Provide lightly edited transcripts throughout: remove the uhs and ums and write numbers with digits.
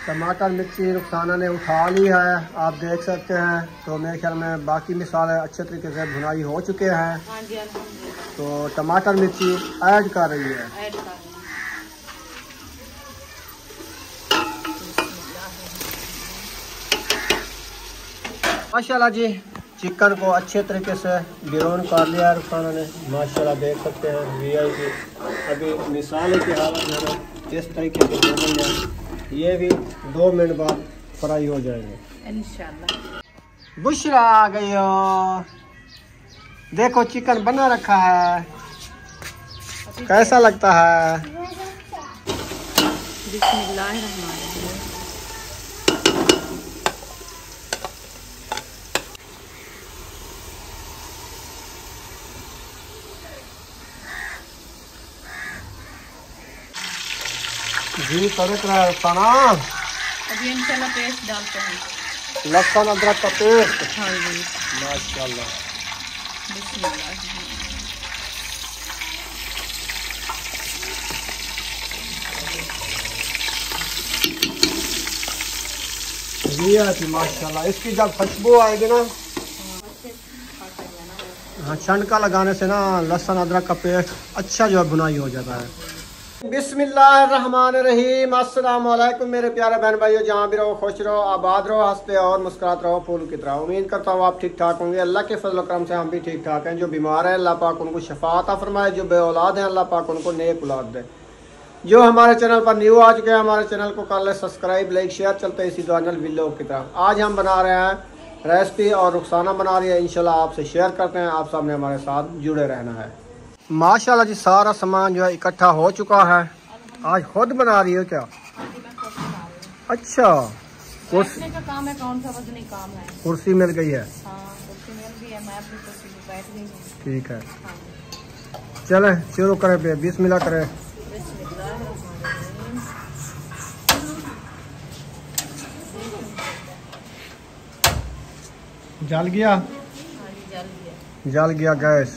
टमाटर मिर्ची रुखसाना ने उठा ली है, आप देख सकते हैं। तो मेरे ख्याल में बाकी मिसाले अच्छे तरीके से भुनाई हो चुके हैं। हाँ जी अल्हम्दुलिल्लाह। तो टमाटर मिर्ची ऐड कर रही है। माशाल्लाह जी, चिकन को अच्छे तरीके से ब्राउन कर लिया है रुखसाना ने। माशाल्लाह देख सकते हैं वीआईपी। अभी मिसाले की हालत है ना इस तरीके से हो गई है। ये भी 2 मिनट बाद फ्राई हो जाएंगे इंशाल्लाह। बुशरा आ गई हो, देखो चिकन बना रखा है, कैसा लगता है? बिस्मिल्लाहिर्रहमानिर्रहीम। जी तड़क रहा है खाना। अभी इंशाल्लाह पेस्ट डालते हैं, लहसुन अदरक का पेस्ट। हाँ जी माशाल्लाह। बिस्मिल्लाह। जी माशाल्लाह, इसकी जब खुशबू आएगी ना, हाँ छनका लगाने से ना लहसुन अदरक का पेस्ट अच्छा जो है भुनाई हो जाता है। बिस्मिल्लाहिर्रहमानिर्रहीम। अस्सलाम वालेकुम मेरे प्यारे बहन भाइयों, जहाँ भी रहो खुश रहो, आबाद रहो, हंसते और मुस्कुराते रहो फूलों की तरह। उम्मीद करता हूँ आप ठीक ठाक होंगे। अल्लाह के फजल करम से हम भी ठीक ठाक हैं। जो बीमार है अल्लाह पाक उनको शफा अता फरमाए, जो बे औलाद हैं अल्लाह पाक उनको नेक औलाद दे। जो हमारे चैनल पर न्यू आ चुके हैं, हमारे चैनल को कर ले सब्सक्राइब, लाइक शेयर, चलते इसी दुआनल वीडियो की तरफ। आज हम बना रहे हैं रेसिपी और रुखसाना बना रही है। इंशाल्लाह आपसे शेयर करते हैं, आप सामने हमारे साथ जुड़े रहना है। माशाल्लाह जी, सारा सामान जो है इकट्ठा हो चुका है। आज खुद बना रही हो क्या? अच्छा, कुर्सी का काम है, कौन सा वजनी काम है। कुर्सी मिल गई है। हाँ, कुर्सी मिल गई है, मैं अपनी कुर्सी पे बैठ गई हूँ। ठीक है, हाँ। चले शुरू करें पे, बिस्मिल्लाह करें। जल गया? हाँ जी, जल गया। जल गया गैस।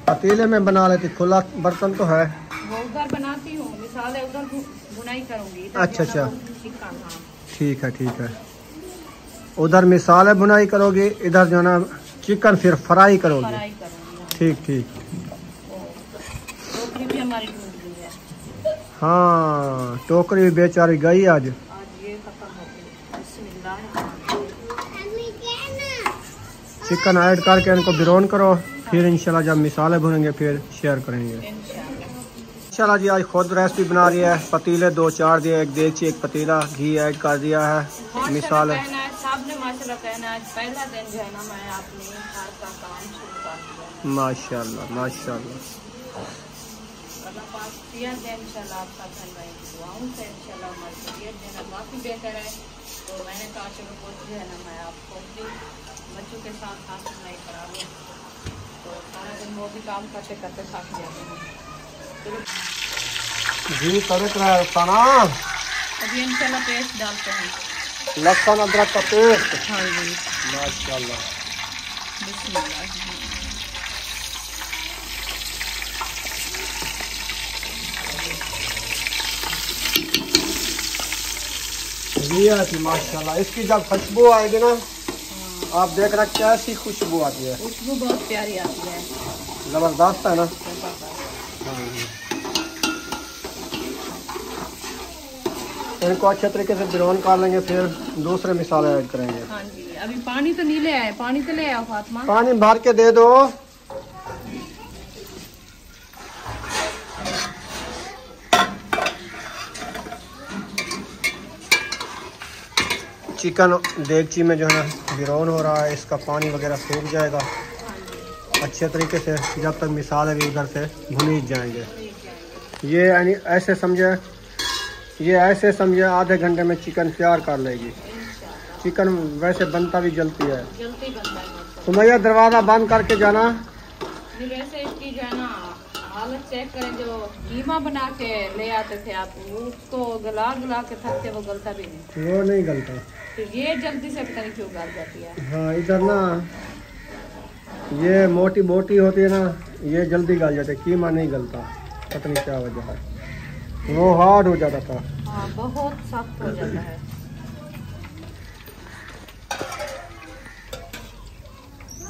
पतीले में बना लेती, खुला बर्तन तो है। वो उधर बनाती हूँ, मिसाल है उधर बुनाई करूँगी। अच्छा अच्छा, चिकन। हाँ ठीक है ठीक है। उधर मिसाल बुनाई करोगी, इधर जो है ना चिकन फिर फ्राई करोगी। फ्राई करूँगी। ठीक ठीक। टोकरी भी हमारी टूट गई है। हाँ, टोकरी भी बेचारी गई आज। आज ये खत्म हो गई। बिस्मिल्लाह। चिकन ऐड करके इनको ब्राउन करो, फिर इंशाल्लाह जब मिसाले भुनेंगे फिर शेयर करेंगे इंशाल्लाह जी। आज खुद रेसिपी बना रही है। पतीले 2-4 दिए, एक देगची एक पतीला, घी ऐड कर दिया है। मिसाल साहब ने माशाल्लाह कहना आज पहला दिन जो है ना मैं अपने घर का काम शुरू कर दिया। माशाल्लाह माशाल्लाह। अल्लाह पाक सेहत दे इंशाल्लाह, आपका बहन भाई की दुआओं से इंशाल्लाह हमारी तबीयत जो है काफ़ी बेहतर है। तो मैंने कहा चलो कुछ जो है ना मैं आपको भी बच्चों के साथ हाथ नहीं करा लूँ। तो सारा दिन वो भी काम करते करते थक जाते हैं। जी तड़क रहा है खाना। अभी इंशाल्लाह पेस्ट डालते हैं, लहसुन अदरक का पेस्ट। हाँ जी माशाल्लाह। बिस्मिल्लाह। जी माशाल्लाह, इसकी जब खुशबू आएगी ना, आप देख रहे कैसी खुशबू आती है। खुशबू बहुत प्यारी आती है, जबरदस्त है ना। इनको अच्छे तरीके से ब्राउन कर लेंगे, फिर दूसरे मिसाले ऐड करेंगे। हाँ जी। अभी पानी तो नहीं ले आए, पानी तो ले आओ फातिमा। पानी भर के दे दो। चिकन देगची में जो है ना ब्राउन हो रहा है, इसका पानी वगैरह सूख जाएगा अच्छे तरीके से, जब तक मिसाले भी उधर से भुनी जाएंगे। ये यानी ऐसे समझे, ये ऐसे समझे आधे घंटे में चिकन तैयार कर लेगी। चिकन वैसे बनता भी जल्दी है। जल्दी बनता है। सुमैया दरवाज़ा बंद करके जाना। वैसे इसकी जो है ना हालत चेक करें, जो कीमा बना के ले आते थे आप, उसको गला गला के थकते, वो गलता भी नहीं। वो नहीं गलता, तो ये जल्दी से पता नहीं क्यों गल जाती है। हाँ, इधर ना ये मोटी मोटी होती है ना, ये जल्दी गल जाते, कीमा नहीं गलता, पता नहीं क्या वजह है, वो हार्ड हो जाता था। हाँ बहुत सख्त हो जाता है।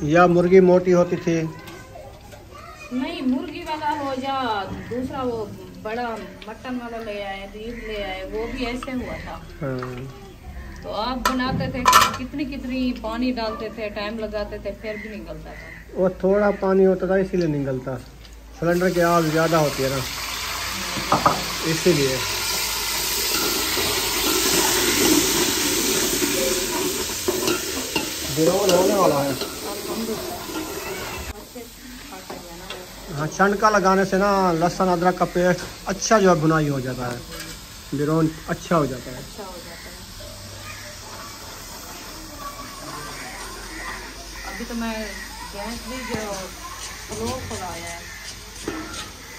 या मुर्गी मोटी होती थी? नहीं, मुर्गी वाला हो या दूसरा वो बड़ा मटन वाला ले आए, बीफ ले आए, वो भी ऐसे हुआ था। हाँ। तो आप बनाते थे, कितनी कितनी पानी डालते थे, टाइम लगाते थे, फिर भी निकलता था। वो थोड़ा पानी होता था इसीलिए निकलता, सिलेंडर की आग ज़्यादा होती है ना, इसीलिए। बिरौन होने वाला है। हाँ, छनका लगाने से ना लहसुन अदरक का पेस्ट अच्छा जो है भुनाई हो जाता है, बिरौन अच्छा हो जाता है। अच्छा हो जाता है। अभी तो मैं गैस भी जो लो खुलाया है।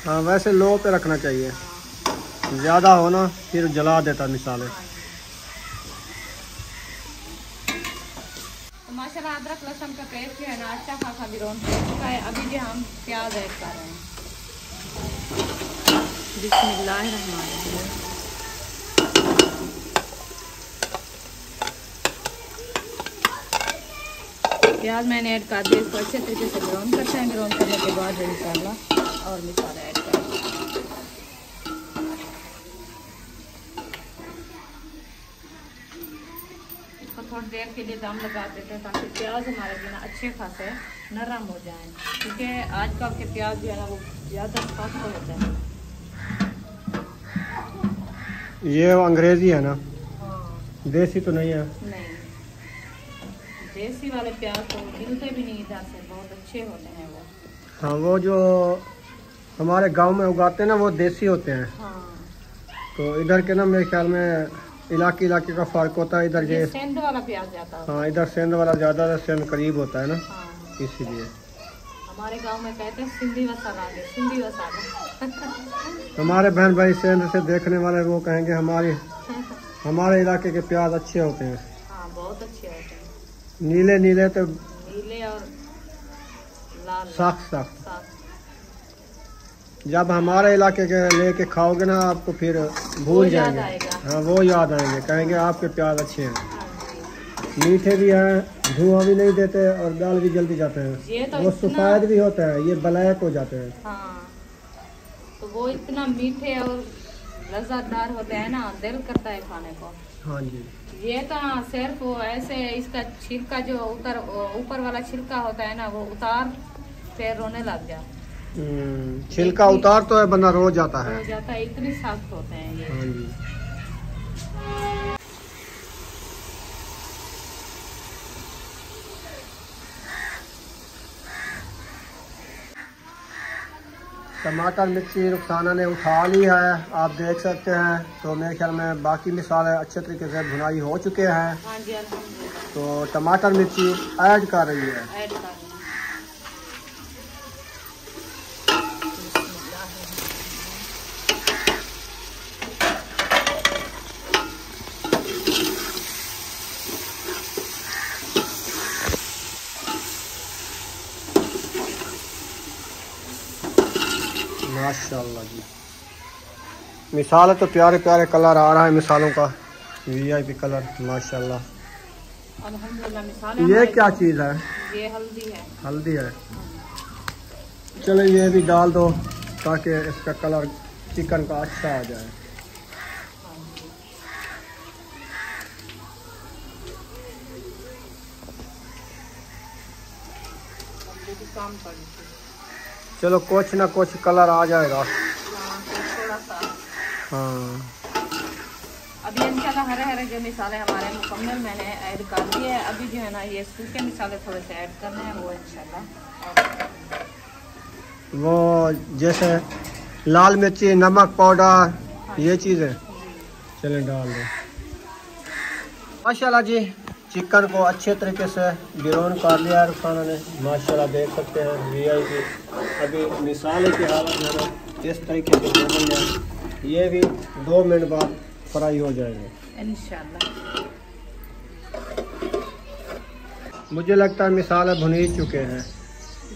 हाँ, वैसे लो पे रखना चाहिए, ज़्यादा हो ना फिर जला देता मिसाले। तो माशाल्लाह अदरक लहसुन का पेस्ट जो है ना अच्छा खासा बिरौन हो चुका है। अभी जो हम प्याज ऐड कर रहे हैं। बिस्मिल्लाहिर्रहमानिर्रहीम। प्याज मैंने ऐड कर दिया, इसको अच्छे तरीके से ब्राउन करते हैं। ब्राउन करने के बाद इंशाल्लाह और मसाला ऐड करेंगे। इसको थोड़ी देर के लिए दम लगा देते हैं ताकि प्याज हमारे जो ना अच्छे खासे नरम हो जाएं, क्योंकि आजकल के प्याज जो है ना वो ज़्यादा सख्त होते हैं। ये अंग्रेजी है ना, हाँ। देसी तो नहीं है? नहीं, देसी वाले प्याज तो मिलते भी नहीं इधर से, बहुत अच्छे होते हैं वो। हाँ, वो जो हमारे गांव में उगाते हैं ना वो देसी होते हैं। हाँ। तो इधर के ना मेरे ख्याल में इलाके का फ़र्क होता है। इधर ये सेंध वाला प्याज जाता है। हाँ, इधर सेंध वाला ज़्यादा, सेंध करीब होता है ना। हाँ। इसीलिए हमारे गांव में कहते हैं सिंधी मसाला, सिंधी मसाला। हमारे बहन भाई सेंध से देखने वाले वो कहेंगे हमारे इलाके के प्याज अच्छे होते हैं। हाँ, बहुत अच्छे होते हैं, नीले नीले तो नीले और लाल सख्त। जब हमारे इलाके के लेके खाओगे ना आपको फिर भूल जाएंगे। हाँ, वो याद आएंगे, कहेंगे आपके प्याज अच्छे हैं। हाँ जी। मीठे भी हैं, धुआं भी नहीं देते और दाल भी जल्दी जाते हैं। ये तो वो सफेद भी होता है, ये ब्लैक हो जाते हैं। हाँ, तो वो इतना मीठे और लज्जतदार होते हैं ना, दिल करता है खाने को। हाँ जी। ये तो सिर्फ वो ऐसे इसका छिलका जो ऊपर वाला छिलका होता है ना वो उतार फिर रोने लग जा। छिलका उतार तो है बंदा रो जाता है। इतनी सख्त होते हैं ये। हाँ जी। टमाटर मिर्ची रुखसाना ने उठा ली है, आप देख सकते हैं। तो मेरे ख्याल में बाकी मिसाले अच्छे तरीके से भुनाई हो चुके हैं। हाँ जी, अल्हम्दुलिल्लाह। तो टमाटर मिर्ची ऐड कर रही है। ऐड कर रहे हैं। माशाल्लाह जी, मिसाल तो प्यारे प्यारे कलर आ रहा है मिसालों का, वीआईपी कलर माशाल्लाह। अल्हम्दुलिल्लाह। मिसाले ये क्या चीज़ है? ये हल्दी है। हल्दी है। चलो ये भी डाल दो ताकि इसका कलर चिकन का अच्छा आ जाए। काम पड़ी। चलो कुछ ना कुछ कलर आ जाएगा। थोड़ा सा। हाँ, अभी इंशाल्लाह हरे हरे जो मिसाले हमारे मुकम्मल मैंने ऐड कर दिए हैं। अभी जो है ना ये सूखे मिसाले थोड़े से ऐड करने हैं वो इंशाल्लाह। वो जैसे लाल मिर्ची, नमक पाउडर, ये चीज़ें चलें डाल दो। माशाल्लाह जी, चिकन को अच्छे तरीके से बिरौन कर लिया है रुखसाना ने, माशाल्लाह देख सकते हैं वीआईपी। अभी मिसाले की हालत में ना इस तरीके से बन जाए, ये भी 2 मिनट बाद फ्राई हो जाएंगे इंशाल्लाह। मुझे लगता है मिसाले भुन ही चुके हैं।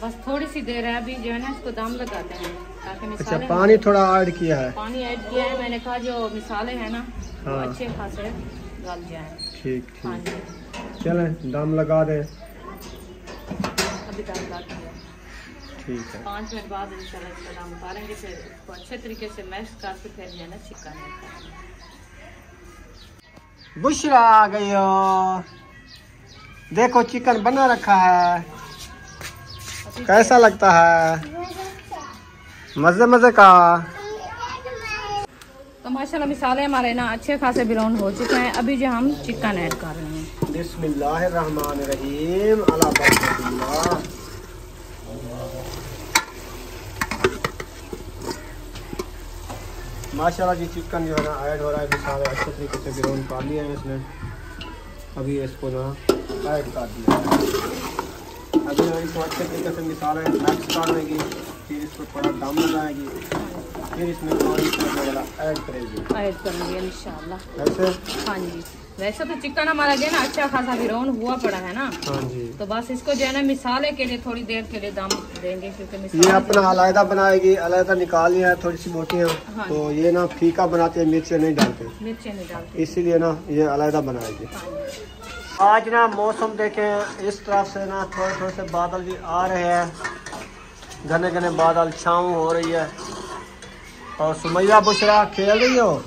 बस थोड़ी सी देर है, अभी जो है ना इसको दम लगाते हैं। ताकि अच्छा, मिसाले पानी थोड़ा ऐड किया है। पानी ऐड किया है मैंने कहा, जो मिसाले हैं ना वो हाँ। अच्छे खासे गल जाए। ठीक हाँ ठीक, जी, चलें दम लगा दे। अभी दम लग गया। ठीक है, 5 मिनट बाद इंशाल्लाह इसका दम उतारेंगे, फिर इसको अच्छे तरीके से मैश करके फिर जो है ना चिकन। बुशरा आ गई हो, देखो चिकन बना रखा है, कैसा लगता है? मजे मजे का। तो माशाल्लाह मिसाले हमारे ना अच्छे खासे ब्राउन हो चुके हैं। अभी जो हम चिकन ऐड कर रहे हैं। बिस्मिल्लाहिर्रहमानिर्रहीम, अला बरकतिल्लाह। माशाल्लाह जी चिकन जो है ना ऐड हो रहा है, मिसाले अच्छे तरीके से ब्राउन कर लिए हैं इसने। अभी इसको ना ऐड कर दिया। अभी ना इसको अच्छे तरीके से मिसाले मिक्स कर लेगी, फिर इसको थोड़ा दम लगाएगी, फिर इसमें पानी वाला ऐड करेंगे इंशाल्लाह। ऐसे। हाँ जी, वैसे तो चिकन हमारा जो है ना अच्छा खासा ब्राउन हुआ पड़ा है ना। हाँ जी, तो बस इसको जो है ना मिसाले के लिए थोड़ी देर के लिए दम देंगे, क्योंकि ये अपना अलग बनाएगी, अलग निकाल लिया है थोड़ी सी मोटियाँ। हाँ, तो ये ना फीका बनाते हैं, मिर्चें नहीं डालते, मिर्चें नहीं डालते, इसीलिए ना ये अलग बनाएगी। हाँ। आज ना मौसम देखें, इस तरफ से ना थोड़े थोड़े से बादल भी आ रहे हैं, घने घने बादल, छाँव हो रही है। और सुमैया बुशरा खेल रही हो?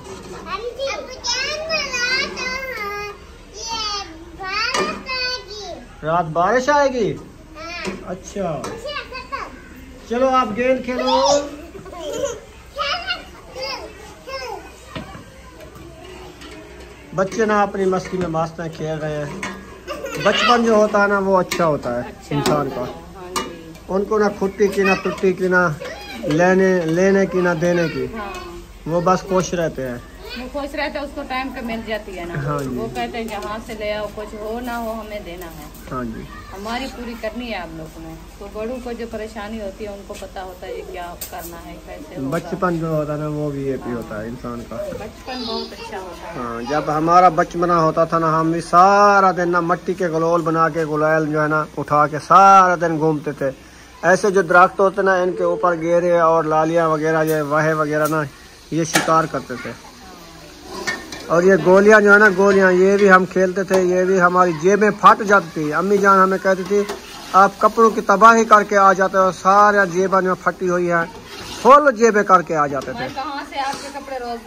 रात बारिश आएगी? अच्छा, चलो आप गेंद खेलो। बच्चे ना अपनी मस्ती में मस्त हैं, खेल रहे हैं। बचपन जो होता है ना वो अच्छा होता है इंसान का। हाँ जी। उनको ना खुट्टी की ना टुट्टी की ना लेने की ना देने की, हाँ। वो बस खुश रहते हैं। वो खुश रहते हैं, उसको टाइम पे मिल जाती है ना। हाँ जी। वो कहते हैं जहाँ से ले आओ, कुछ हो ना हो हमें देना है। हाँ जी, हमारी पूरी करनी है आप लोगों ने। तो बड़ों को जो परेशानी होती है उनको पता होता है ये क्या करना है, कैसे होगा। बचपन जो होता है ना वो भी ये भी होता है इंसान का। बचपन बहुत अच्छा होता है। हाँ, जब हमारा बचपना होता था ना, हम भी सारा दिन ना मट्टी के गलोल बना के गुलाल जो है ना उठा के सारा दिन घूमते थे। ऐसे जो दरख्त होते ना, इनके ऊपर गेरे और लालियाँ वगैरह, ये वाहे वगैरह ना, ये शिकार करते थे। और ये गोलियां जो है ना, गोलियां ये भी हम खेलते थे, ये भी हमारी जेबें फट जाती थी। अम्मी जान हमें कहती थी आप कपड़ों की तबाही करके आ जाते हो, सारे जेबें जो फटी हुई है फुल जेबें करके आ जाते थे। कहाँ से आपके कपड़े रोज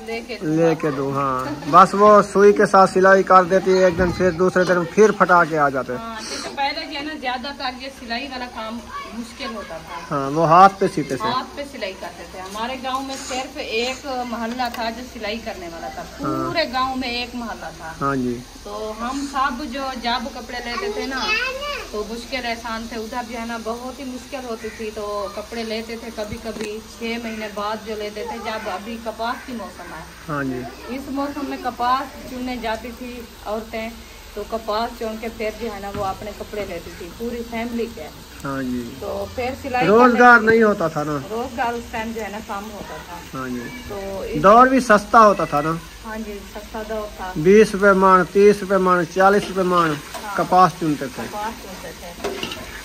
लेके दूं? हाँ, बस वो सुई के साथ सिलाई कर देती एक दिन, फिर दूसरे दिन फिर फटा के आ जाते। तो पहले जो है ना ज्यादातर ये सिलाई वाला काम मुश्किल होता था। हाँ, वो हाथ पे सीते थे, हाथ पे सिलाई करते थे। हमारे गांव में सिर्फ एक मोहल्ला था जो सिलाई करने वाला था, पूरे गांव में एक मोहल्ला था। हाँ जी। तो हम सब जो जब कपड़े लेते थे ना तो मुश्किल एहसान थे, उधर जो है ना बहुत ही मुश्किल होती थी। तो कपड़े लेते थे कभी कभी 6 महीने बाद जो लेते थे, जब अभी कपास की मौसम है। हाँ जी, इस मौसम में कपास चुनने जाती थी औरतें, तो कपास चुन के फिर जो है ना वो अपने कपड़े लेती थी पूरी फैमिली के। हाँ जी। तो फिर सिलाई रोजगार नहीं होता था ना, रोजगार उस टाइम जो है ना कम होता था। हाँ जी। तो दौर भी सस्ता होता था ना। हाँ जी, सस्ता दौर था। 20 रुपए मान, 30 रुपए मान, 40 रुपए मान कपास चुनते थे। कपास चुनते थे।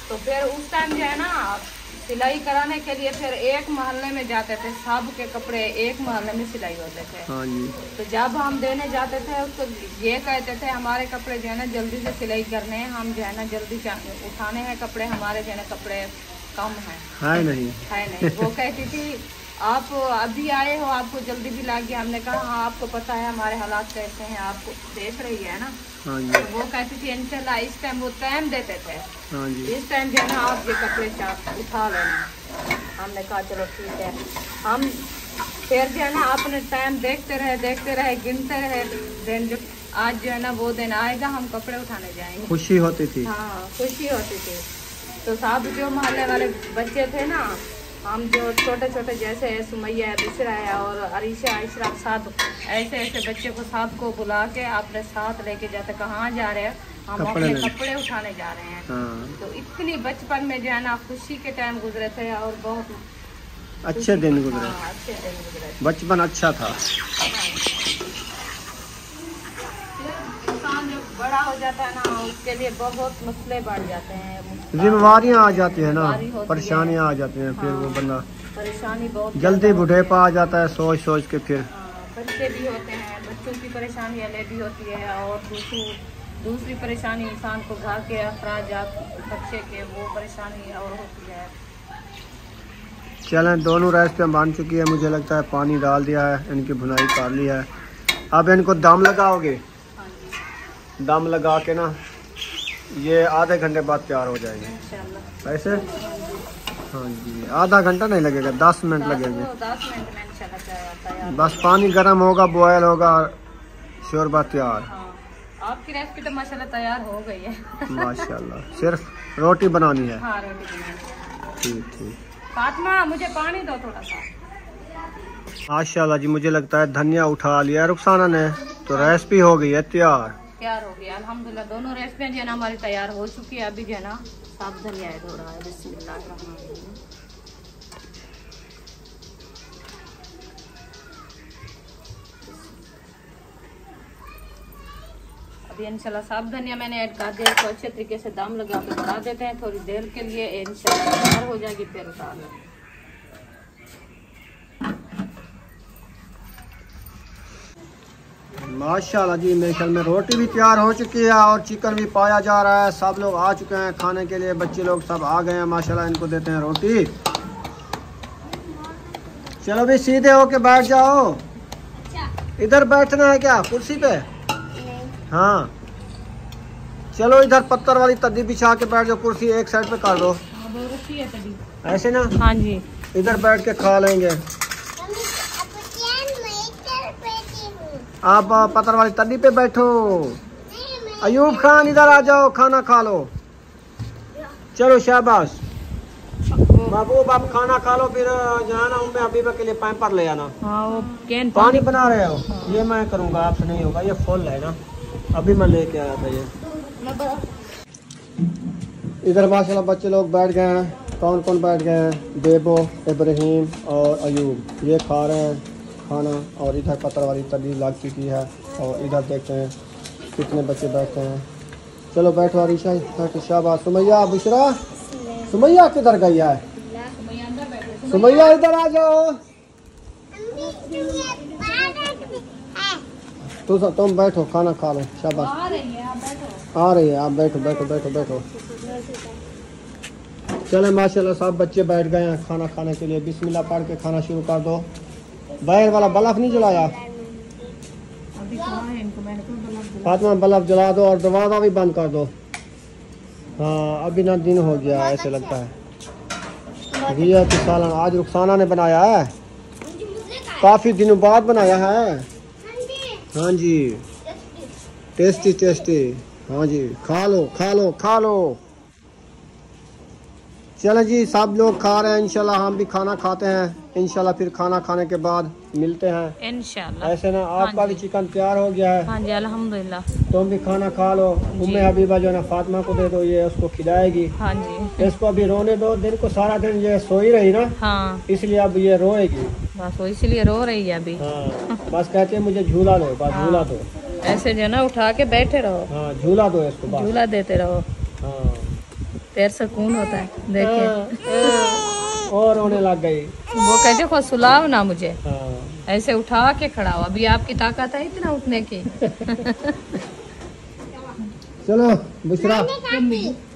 तो फिर उस टाइम जो है ना सिलाई कराने के लिए फिर एक मोहल्ले में जाते थे, सब के कपड़े एक मोहल्ले में सिलाई होते थे। हाँ जी। तो जब हम देने जाते थे उसको ये कहते थे हमारे कपड़े जो है ना जल्दी से सिलाई करने हैं, हम जो है ना जल्दी उठाने हैं कपड़े, हमारे जो है ना कपड़े कम हैं। है नहीं, है नहीं। वो कहती थी आप अभी आए हो, आपको जल्दी भी लग गया। हमने कहा हाँ आपको पता है हमारे हालात कैसे हैं, आपको देख रही है ना। हाँ जी। तो वो कहती थी इंशाल्लाह, इस टाइम वो टाइम देते थे। हाँ जी। इस टाइम जो है ना आप ये कपड़े उठा लेना। हमने कहा चलो ठीक है। हम फिर जो है ना अपने टाइम देखते रहे, गिनते रहे दिन। जो आज जो है ना वो दिन आएगा हम कपड़े उठाने जाएंगे। खुशी होती थी। हाँ, खुशी होती थी। तो सब जो मोहल्ले वाले बच्चे थे ना, हम जो छोटे छोटे जैसे सुमैया है, बिसरा है और अरीशा, इशराक, साथ ऐसे बच्चे को साथ को बुला के अपने साथ लेके जाते। कहाँ जा रहे हैं? हम अपने कपड़े उठाने जा रहे हैं। हाँ। तो इतनी बचपन में जो है ना खुशी के टाइम गुजरे थे और बहुत अच्छे दिन गुजरे। हाँ, अच्छे दिन गुजरे। बचपन अच्छा था। इंसान जब बड़ा हो जाता है ना उसके लिए बहुत मसले बढ़ जाते हैं, जिम्मेवारियाँ आ जाती है ना, परेशानियाँ आ जाती हैं, फिर वो बंदा परेशानी बहुत जल्दी बुढ़ेपा आ जाता है सोच सोच के फिर। बच्चे भी होते हैं, बच्चों की परेशानी अलग भी होती है, और दूसरी परेशानी इंसान को घर के अखराजात खर्चे के वो परेशानी और होती है। चलें, दोनों रेसिपी बन चुकी है, मुझे लगता है पानी डाल दिया है, इनकी भुनाई कर ली है। अब इनको दम लगाओगे? हाँ जी। दम लगा के ना ये आधे घंटे बाद तैयार हो जाएंगे इंशाल्लाह। ऐसे? हाँ जी, आधा घंटा नहीं लगेगा, 10 मिनट लगेंगे। 10 मिनट में इंशाल्लाह तैयार। बस पानी गर्म होगा, बॉयल होगा, शोरबा तैयार। हाँ, आपकी रेसिपी तो माशाल्लाह तैयार हो गई है। माशाल्लाह, सिर्फ रोटी बनानी है। हाँ, रोटी बनानी है। ठीक ठीक। फातिमा मुझे पानी दो थोड़ा सा। माशाल्लाह जी, मुझे लगता है धनिया उठा लिया रुखसाना ने, तो रेसिपी हो गई है तैयार हो गया अल्हम्दुलिल्लाह। दोनों रेसिपियाँ जो है ना हमारी तैयार हो चुकी है। अभी जो है ना साफ धनिया ऐड हो रहा है। बिस्मिल्लाहिर्रहमानिर्रहीम। अभी इंशाल्लाह साफ धनिया मैंने ऐड कर दिया, तो अच्छे तरीके से दम लगा के बढ़ा देते हैं थोड़ी देर के लिए। इंशाल्लाह तैयार हो जाएगी, फिर उतार लेंगे। माशाल्लाह जी, मेरे ख्याल में रोटी भी तैयार हो चुकी है और चिकन भी पाया जा रहा है। सब लोग आ चुके हैं खाने के लिए, बच्चे लोग सब आ गए हैं माशाल्लाह। इनको देते हैं रोटी। चलो भी सीधे होके बैठ जाओ। इधर बैठना है क्या कुर्सी पे? हाँ चलो, इधर पत्थर वाली तद्दी बिछा के बैठ जाओ, कुर्सी एक साइड पे कर दो। ऐसे ना? हाँ जी, इधर बैठ के खा लेंगे। आप पत्थर वाली तद्दी पे बैठो। अयूब खान इधर आ जाओ, खाना खा लो। चलो शाबाश। महबूब आप खाना खा लो, फिर जाना उम्मे हबीबा के लिए पैम्पर ले आना। हाँ, वो पानी बना रहे हो? हाँ। ये मैं करूँगा, आपसे नहीं होगा, ये फुल है ना, अभी मैं लेके आया था ये। इधर माशाल्लाह बच्चे लोग बैठ गए हैं। कौन कौन बैठ गए हैं? बेबो, इब्राहिम और अयूब, ये खा रहे हैं खाना। और इधर पत्थर वाली तली लग चुकी है। और इधर देखते हैं कितने बच्चे बैठते हैं। चलो बैठो अरीशा, बैठो। शाबाश। सुमैया, बुशरा, सुमैया किधर गई है? सुमैया इधर आ जाओ। तुम बैठो, खाना खा लो। शाबाश, आ रही है, आप बैठो बैठो बैठो बैठो। चले माशाल्लाह सब बच्चे बैठ गए हैं खाना खाने के लिए। बिस्मिल्लाह पढ़ के खाना शुरू कर दो। बाहर वाला बल्ब नहीं जलाया? फातिमा बल्ब जला दो और दरवाजा भी बंद कर दो। हाँ, अभी ना दिन हो गया ऐसे लगता है। घिया की सालन आज रुखसाना ने बनाया है, काफी दिनों बाद बनाया है। हाँ जी, टेस्टी टेस्टी। हाँ जी, खा लो खा लो खा लो। चलो जी, सब लोग खा रहे हैं, इंशाल्लाह हम भी खाना खाते हैं इंशाल्लाह। फिर खाना खाने के बाद मिलते हैं इंशाल्लाह। ऐसे ना आपका भी चिकन तैयार हो गया है? हाँ जी अल्हम्दुलिल्लाह। तुम भी खाना खा लो। उम्मे हबीबा जो है ना फातिमा को दे दो, ये उसको खिलाएगी। हाँ जी, इसको अभी रोने दो। दिन को सारा दिन ये सोई रही ना, हाँ, इसलिए अब ये रोएगी। बस वो इसलिए रो रही है अभी। हाँ, बस कहते हैं मुझे झूला दो, बस झूला दो। ऐसे जो ना उठा के बैठे रहो। हाँ, झूला दो इसको, झूला देते रहो। हाँ, पैर सुकून होता है। देखिए और रोने लग गई। वो कहते खुद सुलाओ ना मुझे। हाँ। ऐसे उठा के खड़ा हो, अभी आपकी ताकत है इतना उठने की। चलो बुशरा,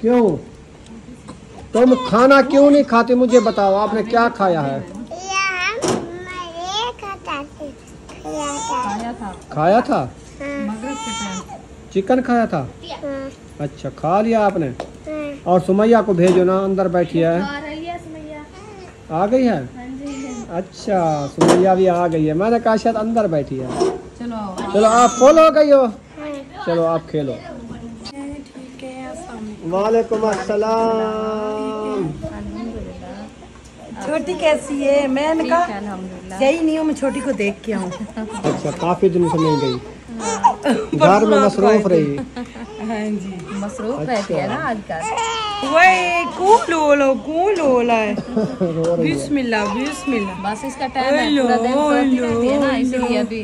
क्यों तुम खाना क्यों नहीं खाते? मुझे बताओ, आपने क्या खाया है? खाया था चिकन खाया था? अच्छा, खा लिया आपने? और सुमैया को भेजो ना, अंदर बैठी है। आ गई है? अच्छा, सुमैया भी आ गई है। मैंने कहा शायद अंदर बैठी है। चलो आप फुल हो गई हो, चलो आप खेलो। वालेकुम अस्सलाम। छोटी कैसी है? मैंने कहा गई नहीं हूँ, मैं छोटी को देख के आऊँ। अच्छा, काफी दिनों से नहीं गई, घर में मसरूफ रही। हाँ जी, मसरूफ रहती है ना आजकल। वही कूल होला है। बिस्मिल्लाह बिस्मिल्लाह। बस इसका टाइम है, पूरा दिन सोती रहती है ना, इसलिए अभी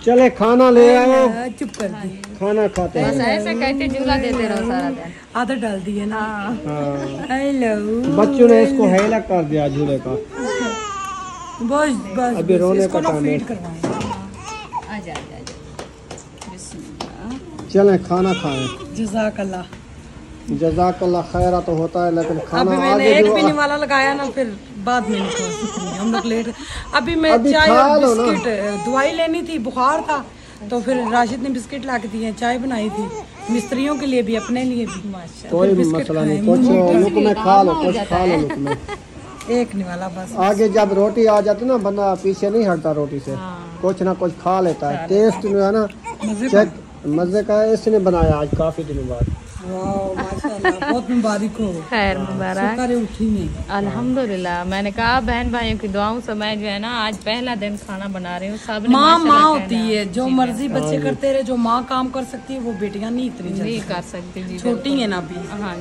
चले खाना ले आओ, चुप कर दी। खाना खाते बस हैं। ऐसे कहते झूला देते रहो सारा दिन। आदत डाल दी है ना। हाँ। हेलो बच्चों ने इसको हेला कर दिया झूले का। बस बस अभी रोने इसको का ना टाइम है। फीड करवाएं। आजा आजा आजा बिस्मिल्लाह। चलें खाना खाएं। जज़ाकल्लाह। जज़ाकल्लाह खैरा तो होता है, लेकिन खाना अभी मैंने आगे एक जो पीने वाला लगाया ना, फिर बाद में नहीं खा सकती, हम लोग लेट। अभी मैं अभी चाय खा और लो ना। बिस्किट, दवाई लेनी थी, बुखार था, तो फिर राशिद ने बिस्किट ला के दिए, चाय बनाई थी मिस्त्रियों के लिए भी, अपने लिए भी। माशाल्लाह। कोई बिस्किट मसला खाए, नहीं, कुछ लुक में खा लो, कुछ खा लो लुक में। एक नहीं वाला बस। आगे जब रोटी आ जाती ना, बंदा पीछे नहीं हटता रोटी से, कुछ ना कुछ खा लेता है। टेस्ट जो है ना चेक मजे का है। इसने बनाया आज काफी दिनों बाद। वाह माशाल्लाह, बहुत मुबारक हो। खैर मुबारक। शुक्र है उठी नहीं। अल्हम्दुलिल्लाह। मैंने कहा बहन भाइयों की दुआओं से मैं जो है ना आज पहला दिन खाना बना रही हूँ। सब ने माँ माशाल्लाह माँ कहना। होती है, जो मर्जी बच्चे करते रहे, जो माँ काम कर सकती है वो बेटियां नहीं इतनी नहीं जल्दी कर सकती जी, छोटी है ना अभी। हाँ।